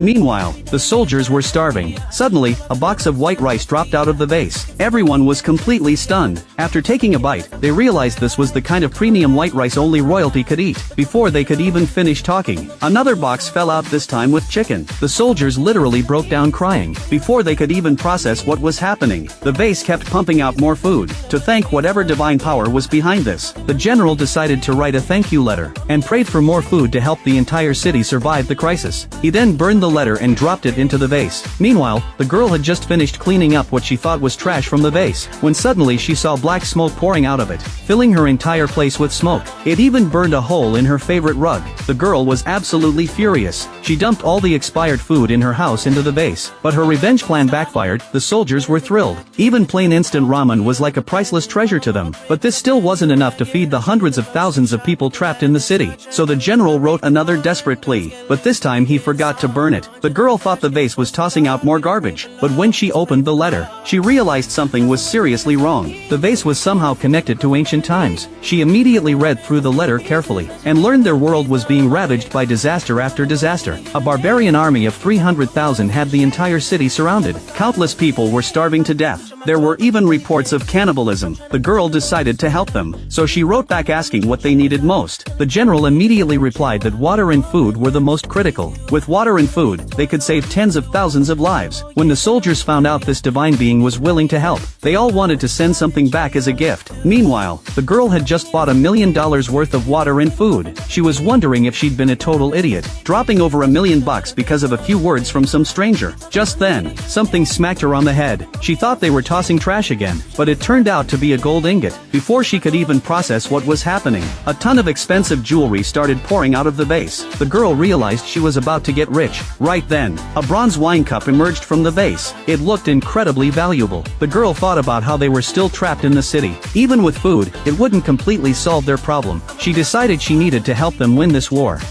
Meanwhile, the soldiers were starving. Suddenly, a box of white rice dropped out of the vase. Everyone was completely stunned. After taking a bite, they realized this was the kind of premium white rice only royalty could eat. Before they could even finish talking, another box fell out, this time with chicken. The soldiers literally broke down crying. Before they could even process what was happening, the vase kept pumping out more food. To thank whatever divine power was behind this, the general decided to write a thank you letter, and prayed for more food to help the entire city survive the crisis. He then burned the letter and dropped it into the vase. Meanwhile, the girl had just finished cleaning up what she thought was trash from the vase, when suddenly she saw black smoke pouring out of it, filling her entire place with smoke. It even burned a hole in her favorite rug. The girl was absolutely furious. She dumped all the expired food in her house into the vase, but her revenge plan backfired. The soldiers were thrilled. Even plain instant ramen was like a priceless treasure to them, but this still wasn't enough to feed the hundreds of thousands of people trapped in the city. So the general wrote another desperate plea, but this time he forgot to burn it. The girl thought the vase was tossing out more garbage, but when she opened the letter, she realized something was seriously wrong. The vase was somehow connected to ancient times. She immediately read through the letter carefully, and learned their world was being ravaged by disaster after disaster. A barbarian army of 300,000 had the entire city surrounded. Countless people were starving to death. There were even reports of cannibalism. The girl decided to help them, so she wrote back asking what they needed most. The general immediately replied that water and food were the most critical. With water and food, they could save tens of thousands of lives. When the soldiers found out this divine being was willing to help, they all wanted to send something back as a gift. Meanwhile, the girl had just bought $1 million worth of water and food. She was wondering if she'd been a total idiot, dropping over $1 million because of a few words from some stranger. Just then, something smacked her on the head. She thought they were tossing trash again, but it turned out to be a gold ingot. Before she could even process what was happening, a ton of expensive jewelry started pouring out of the vase. The girl realized she was about to get rich. Right then, a bronze wine cup emerged from the vase. It looked incredibly valuable. The girl thought about how they were still trapped in the city. Even with food, it wouldn't completely solve their problem. She decided she needed to help them win this war.